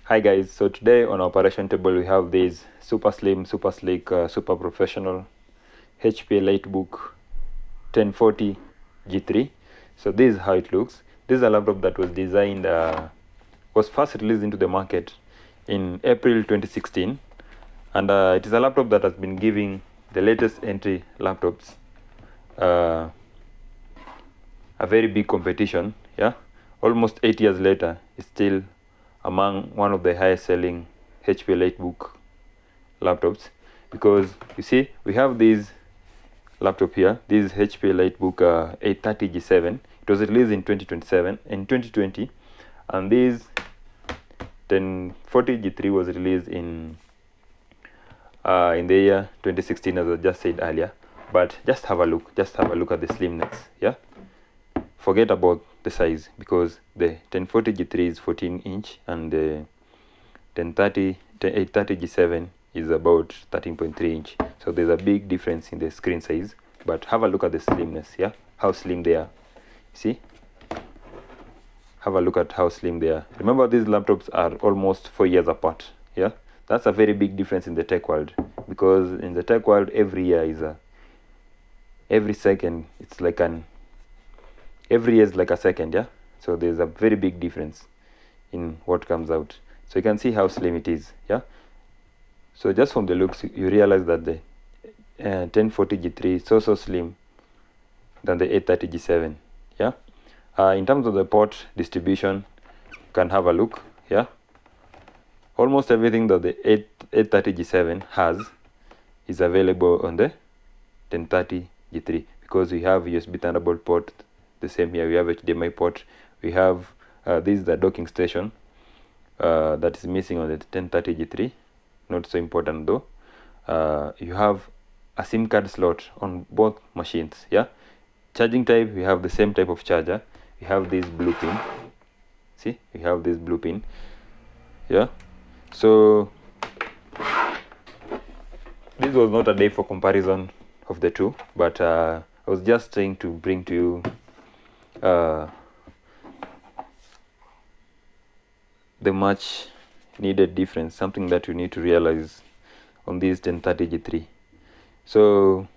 Hi guys, so today on operation table we have this super slim, super sleek, super professional HP EliteBook 1040 G3. So this is how it looks. This is a laptop that was designed, was first released into the market in April 2016, and it is a laptop that has been giving the latest entry laptops a very big competition. Yeah, almost 8 years later, it's still among one of the highest selling HP EliteBook laptops, because you see we have this laptop here. This is HP EliteBook 830 G7. It was released in 2020, and this 1040 G3 was released in the year 2016, as I just said earlier. But just have a look at the slimness. Yeah, forget about the size, because the 1040 G3 is 14 inch and the 830 G7 is about 13.3 inch. So there's a big difference in the screen size, but have a look at the slimness. Yeah, how slim they are. See, have a look at how slim they are. Remember, these laptops are almost 4 years apart. Yeah, that's a very big difference in the tech world, because in the tech world every year is every second, it's like every year is like a second. Yeah, so there's a very big difference in what comes out. So you can see how slim it is. Yeah, so just from the looks you realize that the 1040 G3 is so slim than the 830 G7. Yeah, in terms of the port distribution, you can have a look. Yeah, almost everything that the 830 G7 has is available on the 1030 G3, because we have USB Thunderbolt port. The same here, we have HDMI port. We have this is the docking station that is missing on the 1030 G3. Not so important though. You have a SIM card slot on both machines. Yeah, charging type, we have the same type of charger. We have this blue pin. See, we have this blue pin. Yeah, so this was not a day for comparison of the two, but I was just trying to bring to you the much needed difference, something that you need to realize on this 1030 G3. So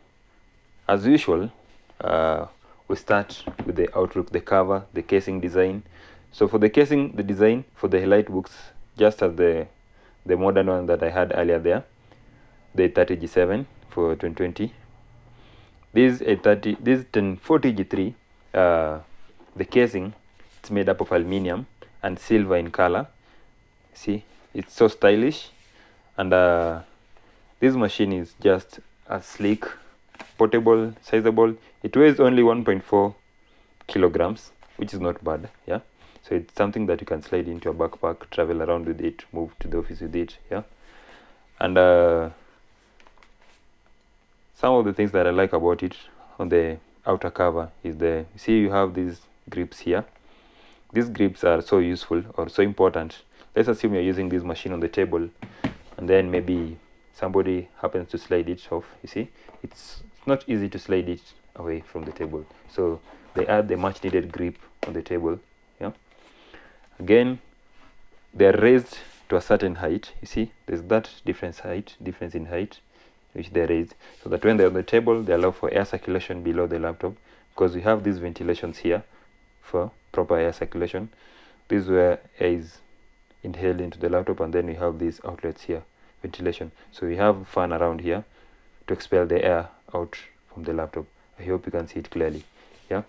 as usual, we start with the outlook, the cover, the casing design. So for the casing, the design for the EliteBooks, just as the modern one that I had earlier there, the 830 G7 for 2020. This 1040 G3, the casing, it's made up of aluminium and silver in color. See, it's so stylish, and this machine is just a sleek, portable, sizable. It weighs only 1.4 kilograms, which is not bad. Yeah, so it's something that you can slide into a backpack, travel around with it, move to the office with it. Yeah, and some of the things that I like about it on the outer cover is you have these grips here. These grips are so useful or so important. Let's assume you're using this machine on the table, and then maybe somebody happens to slide it off. You see, it's not easy to slide it away from the table, so they add the much needed grip on the table. Yeah, again, they're raised to a certain height. You see, there's that difference in height which they're raised, so that when they're on the table, they allow for air circulation below the laptop, because we have these ventilations here for proper air circulation. This is where air is inhaled into the laptop, and then we have these outlets here, ventilation. So we have fan around here to expel the air out from the laptop. I hope you can see it clearly. Yeah,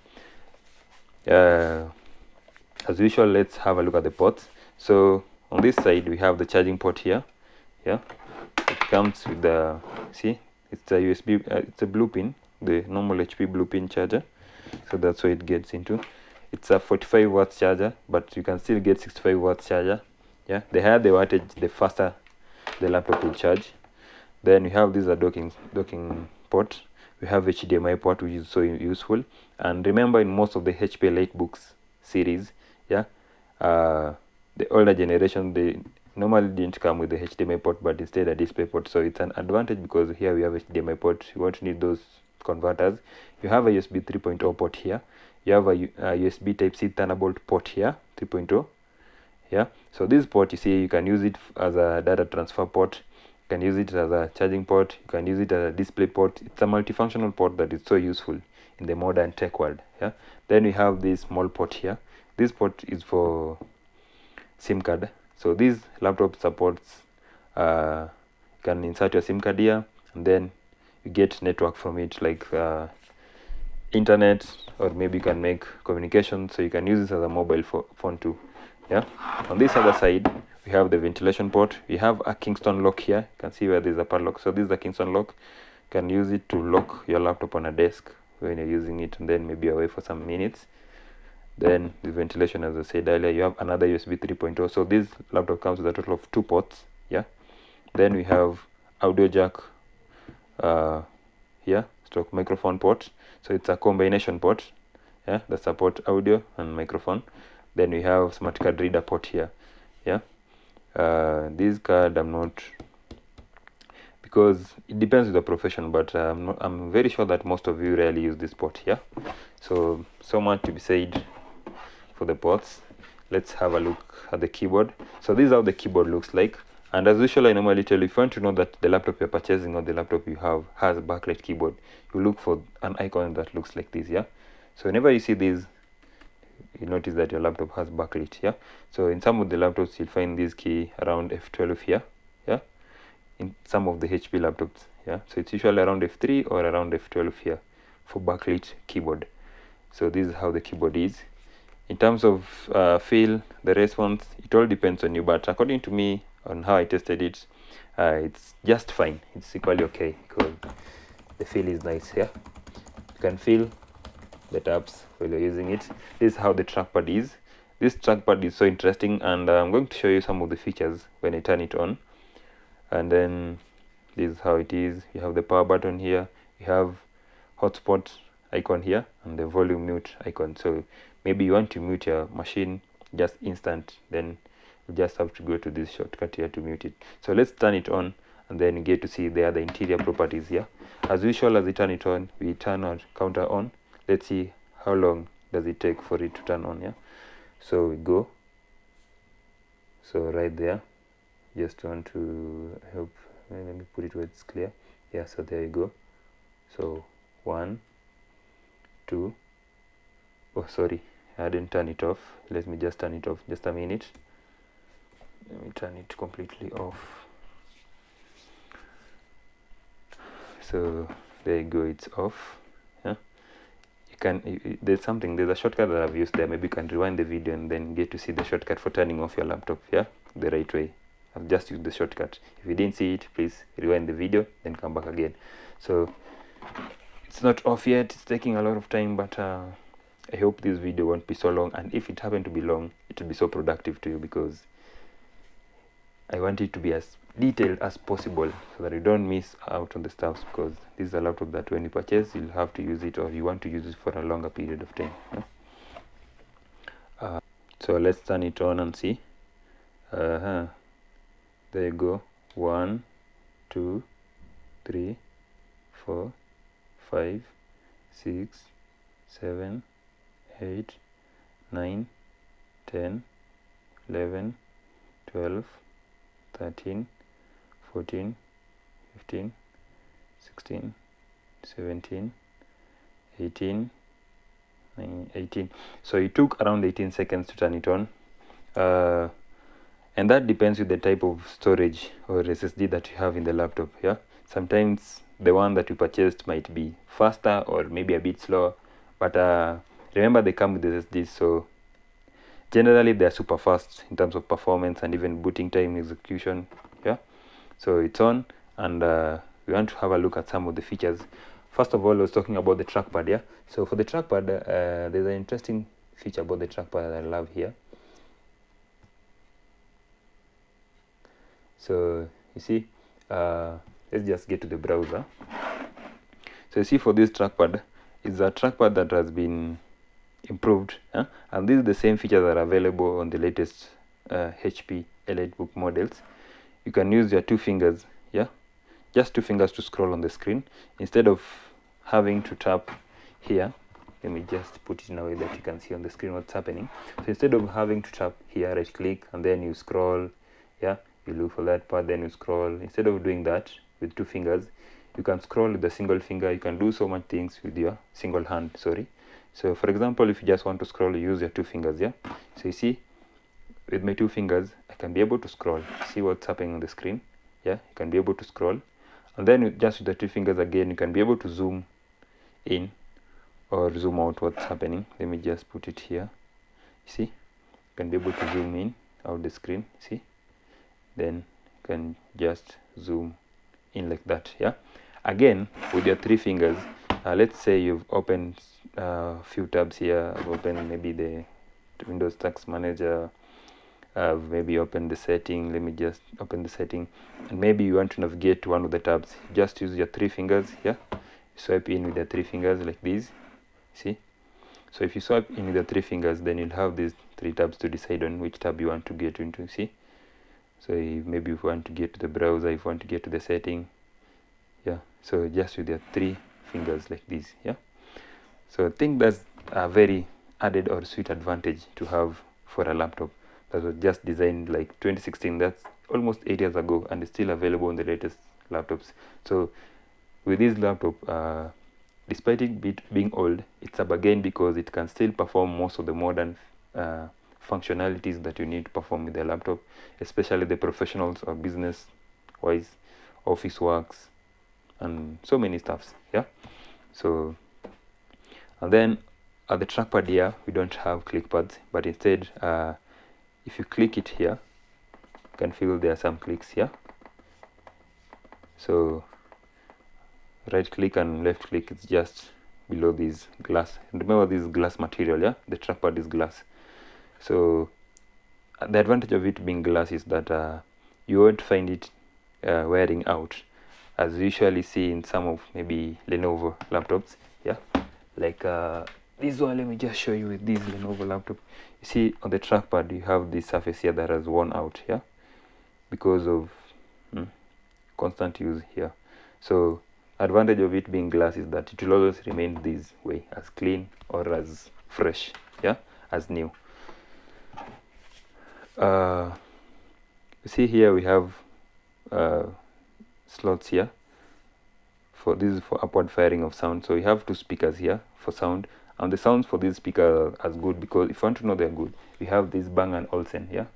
as usual, let's have a look at the ports. So on this side we have the charging port here. Yeah, it comes with the, see, it's a USB, it's a blue pin, the normal HP blue pin charger. So that's where it gets into. It's a 45 watts charger, but you can still get 65 watts charger. Yeah, the higher the wattage, the faster the laptop will charge. Then we have this docking port. We have HDMI port, which is so useful. And remember, in most of the HP EliteBooks series, yeah, the older generation, they normally didn't come with the HDMI port, but instead a display port. So it's an advantage, because here we have HDMI port. You won't need those converters. You have a USB 3.0 port here. You have a USB Type-C Thunderbolt port here, 3.0. Yeah, so this port, you see, you can use it as a data transfer port, you can use it as a charging port, you can use it as a display port. It's a multifunctional port that is so useful in the modern tech world. Yeah, then we have this small port here. This port is for SIM card. So this laptop supports you can insert your SIM card here, and then you get network from it, like internet, or maybe you can make communication, so you can use this as a mobile phone too. Yeah, on this other side we have the ventilation port. We have a Kingston lock here. You can see where there's a padlock. So this is a Kingston lock. You can use it to lock your laptop on a desk when you're using it, and then maybe away for some minutes. Then the ventilation, as I said earlier, you have another USB 3.0. So this laptop comes with a total of 2 ports. Yeah, then we have audio jack here, stroke microphone port. So it's a combination port, yeah, that support audio and microphone. Then we have smart card reader port here. Yeah, this card I'm not, because it depends with the profession, but I'm very sure that most of you rarely use this port. Yeah, so much to be said for the ports. Let's have a look at the keyboard. So this is how the keyboard looks like, and as usual, I normally tell you, if you want to know that the laptop you're purchasing or the laptop you have has a backlit keyboard, you look for an icon that looks like this. Yeah, so whenever you see this, you notice that your laptop has backlit. Yeah, so in some of the laptops you'll find this key around F12 here. Yeah, in some of the HP laptops. Yeah, so it's usually around F3 or around F12 here for backlit keyboard. So this is how the keyboard is. In terms of feel, the response, it all depends on you, but according to me, on how I tested it, it's just fine. It's equally okay, because the feel is nice. Yeah, you can feel the tabs while you're using it. This is how the trackpad is. This trackpad is so interesting, and I'm going to show you some of the features when I turn it on. And then this is how it is. You have the power button here, you have hotspot icon here, and the volume mute icon. So maybe you want to mute your machine just instant, then you just have to go to this shortcut here to mute it. So let's turn it on, and then you get to see the other interior properties here. As usual, as we turn it on, we turn our counter on. Let's see how long does it take for it to turn on. Yeah, so we go. So right there, just want to help, let me put it where it's clear. Yeah, so there you go. So 1, 2, oh sorry, I didn't turn it off. Let me just turn it off, just a minute. Let me turn it completely off. So there you go, it's off. Yeah, you can, there's a shortcut that I've used there. Maybe you can rewind the video and then get to see the shortcut for turning off your laptop, yeah, the right way. I've just used the shortcut. If you didn't see it, please rewind the video, then come back again. So it's not off yet, it's taking a lot of time, but I hope this video won't be so long, and if it happened to be long, it will be so productive to you, because I want it to be as detailed as possible so that you don't miss out on the stuff, because this is a laptop that when you purchase, you'll have to use it, or you want to use it for a longer period of time. So let's turn it on and see. There you go. 1, 2, 3, 4, 5, 6, 7, 8, 9, 10, 11, 12, 13, 14, 15, 16, 17, 18, 18. So it took around 18 seconds to turn it on. And that depends with the type of storage or SSD that you have in the laptop. Yeah, sometimes the one that you purchased might be faster or maybe a bit slower, but remember, they come with SSDs, so generally they're super fast in terms of performance and even booting time, execution. Yeah, so it's on, and we want to have a look at some of the features. First of all, I was talking about the trackpad. Yeah, so for the trackpad, there's an interesting feature about the trackpad that I love here. So you see, let's just get to the browser. So you see, for this trackpad, it's a trackpad that has been improved, and these are the same features that are available on the latest HP EliteBook models. You can use your 2 fingers, yeah, just 2 fingers to scroll on the screen instead of having to tap here. Let me just put it in a way that you can see on the screen what's happening. So instead of having to tap here, right click, and then you scroll, yeah, you look for that part, then you scroll. Instead of doing that with 2 fingers, you can scroll with a single finger. You can do so much things with your single hand, sorry. So for example, if you just want to scroll, you use your 2 fingers, yeah. So you see, with my 2 fingers, I can be able to scroll. See what's happening on the screen? Yeah, you can be able to scroll. And then just with the 2 fingers again, you can be able to zoom in or zoom out what's happening. Let me just put it here. See, you can be able to zoom in out the screen. See, then you can just zoom in like that. Yeah, again with your 3 fingers, let's say you've opened a few tabs here. I've opened maybe the Windows Tax Manager. I've maybe opened the setting. Let me just open the setting, and maybe you want to navigate to one of the tabs. Just use your 3 fingers. Yeah, swipe in with the 3 fingers like this. See, so if you swipe in with the 3 fingers, then you'll have these 3 tabs to decide on which tab you want to get into. See, so maybe if you want to get to the browser, if you want to get to the setting, yeah, so just with your 3 fingers like this. Yeah, so I think that's a very added or sweet advantage to have for a laptop that was just designed like 2016. That's almost 8 years ago, and it's still available on the latest laptops. So with this laptop, despite it being old, it's a bargain because it can still perform most of the modern functionalities that you need to perform with the laptop, especially the professionals or business wise, office works, and so many stuffs. Yeah, so, and then at the trackpad here, we don't have click pads, but instead, if you click it here, you can feel there are some clicks here. So right click and left click, it's just below this glass. Remember, this glass material, yeah, the trackpad is glass. So the advantage of it being glass is that you won't find it wearing out, as you usually see in some of maybe Lenovo laptops. Yeah, like this one. Let me just show you with this Lenovo laptop. You see on the trackpad you have this surface here that has worn out, yeah, because of constant use here. So advantage of it being glass is that it will always remain this way, as clean or as fresh, yeah, as new. You see here we have slots here. For this is for upward firing of sound. So we have 2 speakers here for sound, and the sounds for this speaker are good because if you want to know they're good, we have this Bang & Olufsen. Yeah,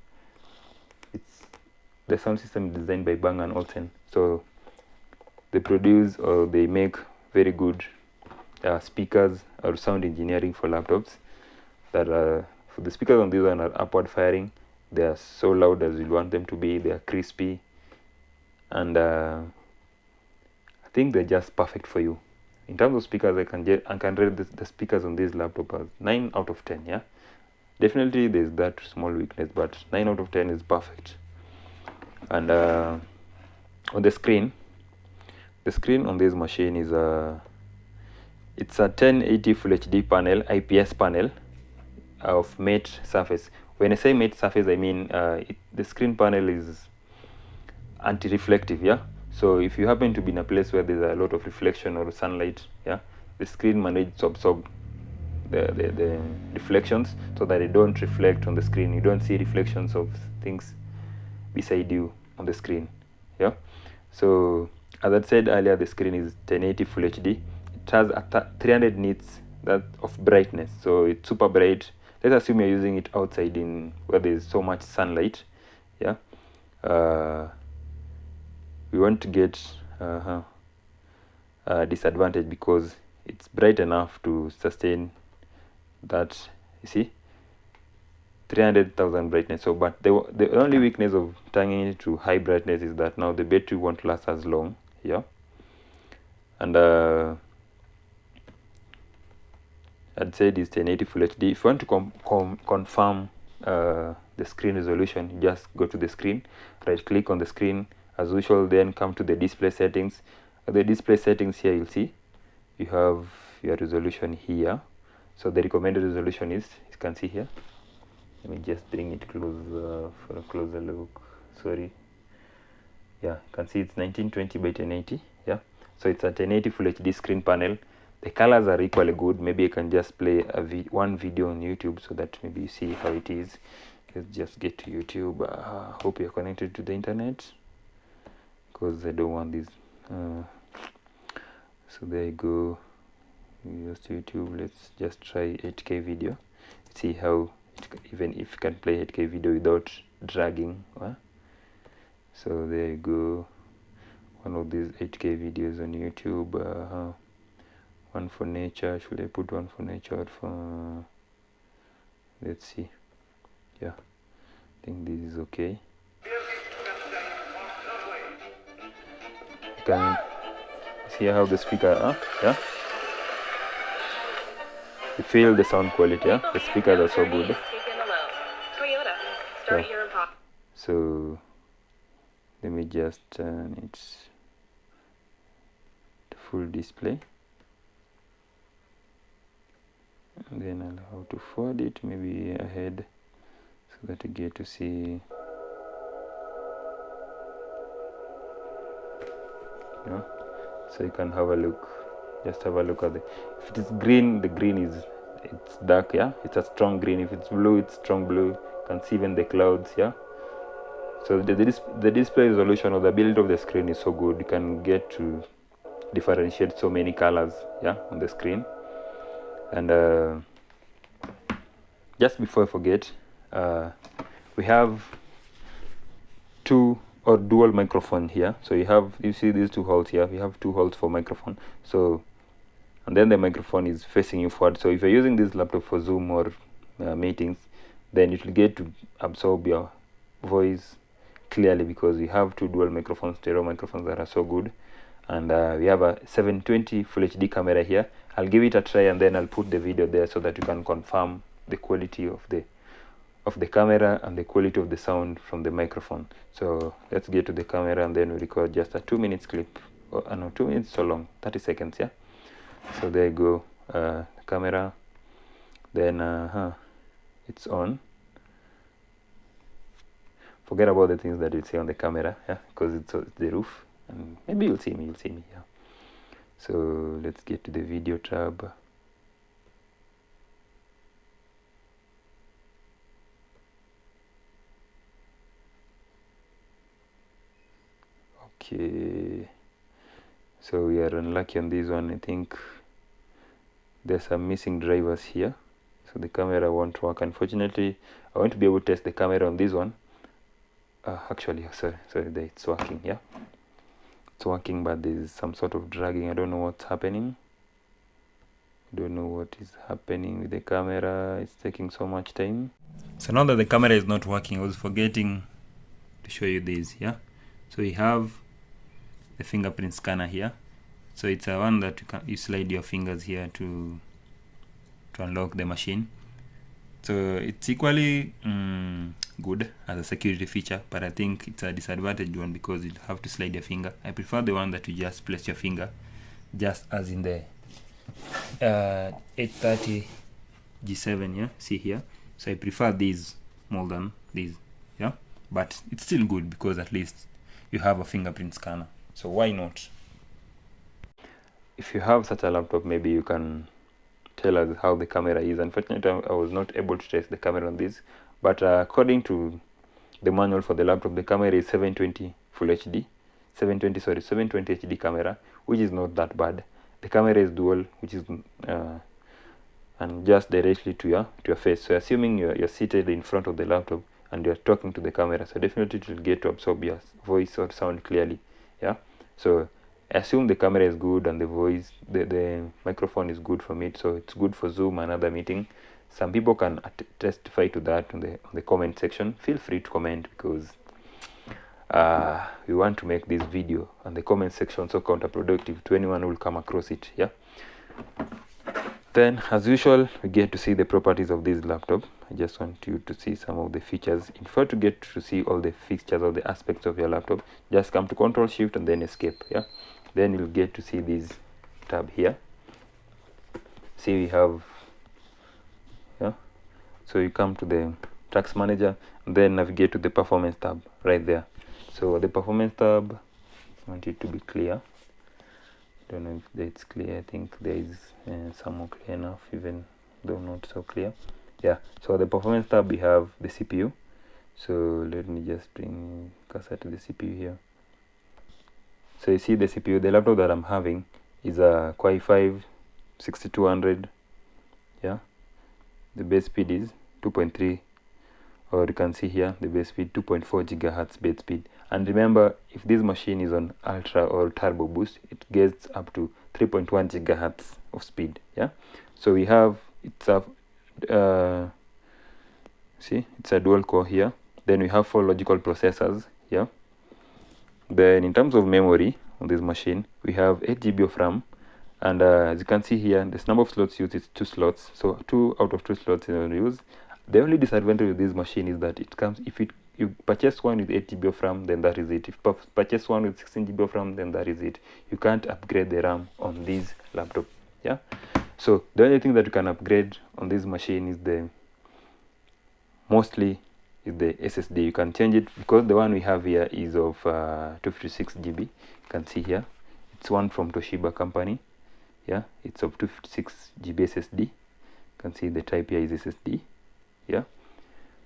it's the sound system designed by Bang & Olufsen. So they produce or they make very good speakers or sound engineering for laptops. That for the speakers on this one are upward firing. They are so loud as you want them to be. They are crispy, and I think they're just perfect for you. In terms of speakers, I can rate the speakers on this laptop as 9 out of 10. Yeah, definitely there's that small weakness, but 9 out of 10 is perfect. And on the screen on this machine is it's a 1080 Full HD panel, IPS panel of matte surface. When I say matte surface, I mean the screen panel is anti-reflective. Yeah, so if you happen to be in a place where there's a lot of reflection or sunlight, yeah, the screen manages to absorb the reflections so that they don't reflect on the screen. You don't see reflections of things beside you on the screen. Yeah, so as I said earlier, the screen is 1080 Full HD. It has a 300 nits that of brightness, so it's super bright. Let's assume you're using it outside in where there's so much sunlight. Yeah, we want to get disadvantage because it's bright enough to sustain that. You see, 300,000 brightness. So, but the only weakness of turning it to high brightness is that now the battery won't last as long. Yeah, and I'd say this 1080 Full HD. If you want to confirm the screen resolution, you just go to the screen, right click on the screen as usual, then come to the display settings. At the display settings here, you'll see you have your resolution here. So the recommended resolution is, you can see here. Let me just bring it close for a closer look. Sorry. Yeah, you can see it's 1920 by 1080. Yeah, so it's a 1080 Full HD screen panel. the colors are equally good. Maybe I can just play one video on YouTube so that maybe you see how it is. Let's just get to YouTube. Hope you're connected to the internet, because I don't want this. So there you go. Just YouTube. Let's just try 8K video. See how even if you can play 8K video without dragging. So there you go. One of these 8K videos on YouTube. One for nature. Should I put one for nature or for? Let's see. Yeah, I think this is okay. You can see how the speaker, yeah. You feel the sound quality, yeah. The speakers are so good. So let me just turn it to full display, and then I'll have to forward it maybe ahead so that you get to see. Yeah. So you can have a look. Just have a look at if it is green, the green it's dark, yeah. It's a strong green. If it's blue, it's strong blue. You can see even the clouds, yeah. So the display resolution or the ability of the screen is so good. You can get to differentiate so many colors, yeah, on the screen. And just before I forget, we have two or dual microphone here. So you see these two holes here. We have two holes for microphone. So, and then the microphone is facing you forward. So if you're using this laptop for Zoom or meetings, then it will get to absorb your voice clearly, because we have two dual microphones, stereo microphones that are so good. And we have a 720 Full HD camera here. I'll give it a try and then I'll put the video there so that you can confirm the quality of the camera and the quality of the sound from the microphone. So let's get to the camera and then we record just a 2 minutes clip. No, 2 minutes so long, 30 seconds, yeah. So there you go, the camera. Then it's on. Forget about the things that you see on the camera, yeah, because it's the roof, and maybe you'll see me, yeah. So let's get to the video tab. Okay, so we are unlucky on this one. I think there's some missing drivers here, so the camera won't work. Unfortunately, I want to be able to test the camera on this one. Actually, sorry, it's working, yeah. It's working, but there's some sort of dragging. I don't know what's happening. Don't know what is happening with the camera. It's taking so much time. So now that the camera is not working, I was forgetting to show you this, yeah. So we have the fingerprint scanner here. So it's a one that you slide your fingers here to unlock the machine. So it's equally good as a security feature, but I think it's a disadvantaged one because you have to slide your finger. I prefer the one that you just place your finger, just as in the 830 G7, yeah, see here. So I prefer these more than these, yeah, but it's still good because at least you have a fingerprint scanner. So why not? If you have such a laptop, maybe you can tell us how the camera is. Unfortunately, I was not able to test the camera on this, but according to the manual for the laptop, the camera is 720 Full HD, 720 HD camera, which is not that bad. The camera is dual, which is and just directly to your face. So assuming you're seated in front of the laptop and you're talking to the camera, so definitely it will get to absorb your voice or sound clearly, yeah. So assume the camera is good and the voice, the microphone is good from it, so it's good for Zoom and other meeting. Some people can testify to that on the comment section. Feel free to comment, because we want to make this video and the comment section so counterproductive to anyone who will come across it, yeah. Then as usual, we get to see the properties of this laptop. I just want you to see some of the features. If you want to get to see all the fixtures or the aspects of your laptop, just come to Control Shift and then Escape, yeah. Then you'll get to see this tab here. See, we have, yeah, so you come to the Task Manager and then navigate to the Performance tab right there. So the Performance tab, I want it to be clear. Don't know if it's clear. I think there is some more clear enough, even though not so clear. Yeah, so the performance tab, we have the CPU. So let me just bring cursor to the CPU here. So you see the CPU, the laptop that I'm having is a Core i5 6200. Yeah, the base speed is 2.3, or you can see here the base speed 2.4 gigahertz base speed. And remember, if this machine is on ultra or turbo boost, it gets up to 3.1 gigahertz of speed. Yeah, so we have, it's a see, it's a dual core here. Then we have 4 logical processors. Yeah, then in terms of memory on this machine, we have 8 GB of RAM, and as you can see here, this number of slots used is 2 slots, so 2 out of 2 slots in use. The only disadvantage with this machine is that it comes, if you purchase one with 8 GB of RAM, then that is it. If you purchase one with 16 GB of RAM, then that is it. You can't upgrade the RAM on this laptop. Yeah, so the only thing that you can upgrade on this machine is the SSD. You can change it, because the one we have here is of 256 GB. You can see here, it's one from Toshiba company. Yeah, it's of 256 GB SSD. You can see the type here is SSD. Yeah,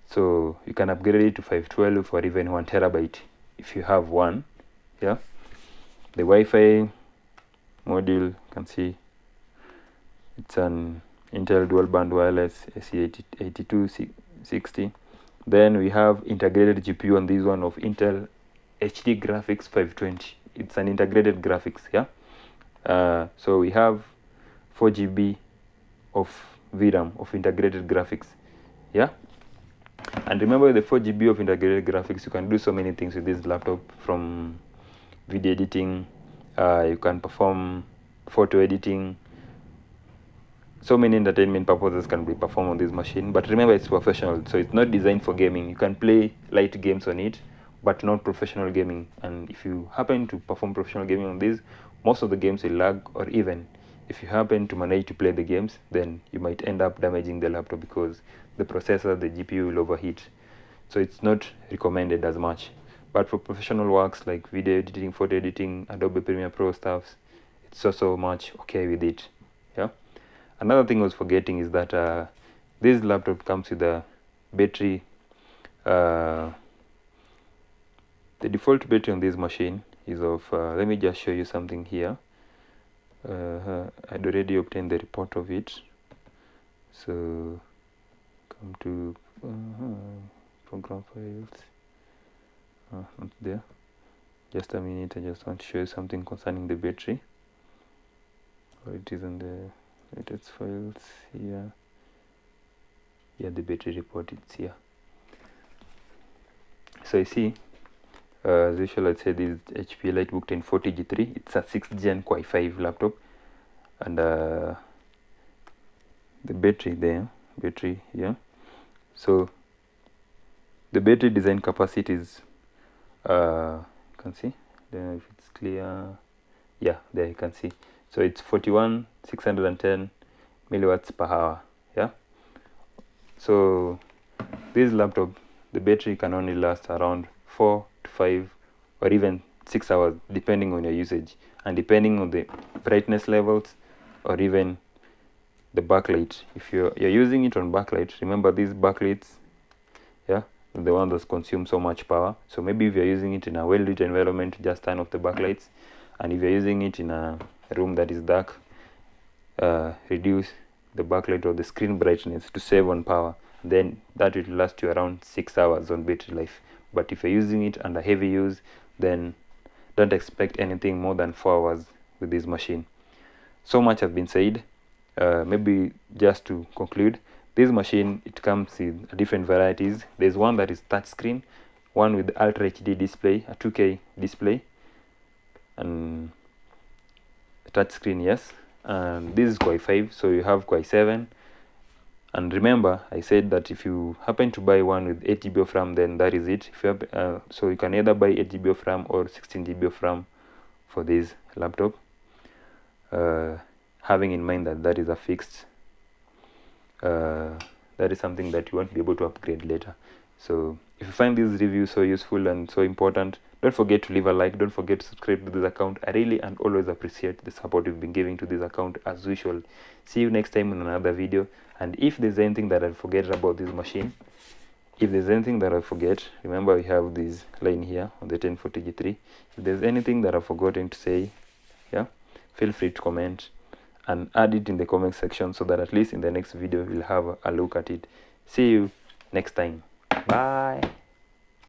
so you can upgrade it to 512 or even 1 terabyte if you have one. Yeah, the Wi-Fi module, you can see it's an Intel dual band wireless AC8260. Then we have integrated GPU on this one of Intel HD Graphics 520. It's an integrated graphics. Yeah, so we have 4 GB of VRAM of integrated graphics. Yeah, and remember, the 4 GB of integrated graphics, you can do so many things with this laptop, from video editing, you can perform photo editing, so many entertainment purposes can be performed on this machine. But remember, it's professional, so it's not designed for gaming. You can play light games on it, but not professional gaming. And if you happen to perform professional gaming on this, most of the games will lag, or even if you happen to manage to play the games, then you might end up damaging the laptop, because the processor, the GPU will overheat. So it's not recommended as much. But for professional works like video editing, photo editing, Adobe Premiere Pro stuff, it's also much okay with it. Yeah. Another thing I was forgetting is that this laptop comes with a battery. The default battery on this machine is of, let me just show you something here. I'd already obtained the report of it. So come to program files. Not there. Just a minute, I just want to show you something concerning the battery. It is in the latest files here. Yeah, the battery report, it's here. So you see, as usual, I'd say this is HP EliteBook 1040 G3. It's a 6th gen Core i5 laptop, and the battery there, yeah. So the battery design capacity is, you can see, I don't know if it's clear. Yeah, there you can see. So it's 41,610 milliwatts per hour. Yeah. So this laptop, the battery can only last around 4 to 5 or even 6 hours, depending on your usage and depending on the brightness levels, or even the backlight. If you're using it on backlight, remember these backlights, yeah, the one that consume so much power. So maybe if you're using it in a well-lit environment, just turn off the backlights. And if you're using it in a room that is dark, reduce the backlight or the screen brightness to save on power. Then that will last you around 6 hours on battery life. But if you're using it under heavy use, then don't expect anything more than 4 hours with this machine. So much has been said. Maybe just to conclude, this machine, it comes in different varieties. There's one that is touchscreen, one with Ultra HD display, a 2K display, and touchscreen, yes. And this is Core i5, so you have Core i7. And remember, I said that if you happen to buy one with 8 GB of RAM, then that is it. If you have, so you can either buy 8 GB of RAM or 16 GB of RAM for this laptop, having in mind that that is a fixed, that is something that you won't be able to upgrade later. So If you find this review so useful and so important, don't forget to leave a like, don't forget to subscribe to this account. I really and always appreciate the support you've been giving to this account as usual. See you next time in another video. And if there's anything that I forget about this machine, remember we have this line here on the 1040G3. If there's anything that I've forgotten to say, yeah, feel free to comment and add it in the comment section so that at least in the next video we'll have a look at it. See you next time. Bye.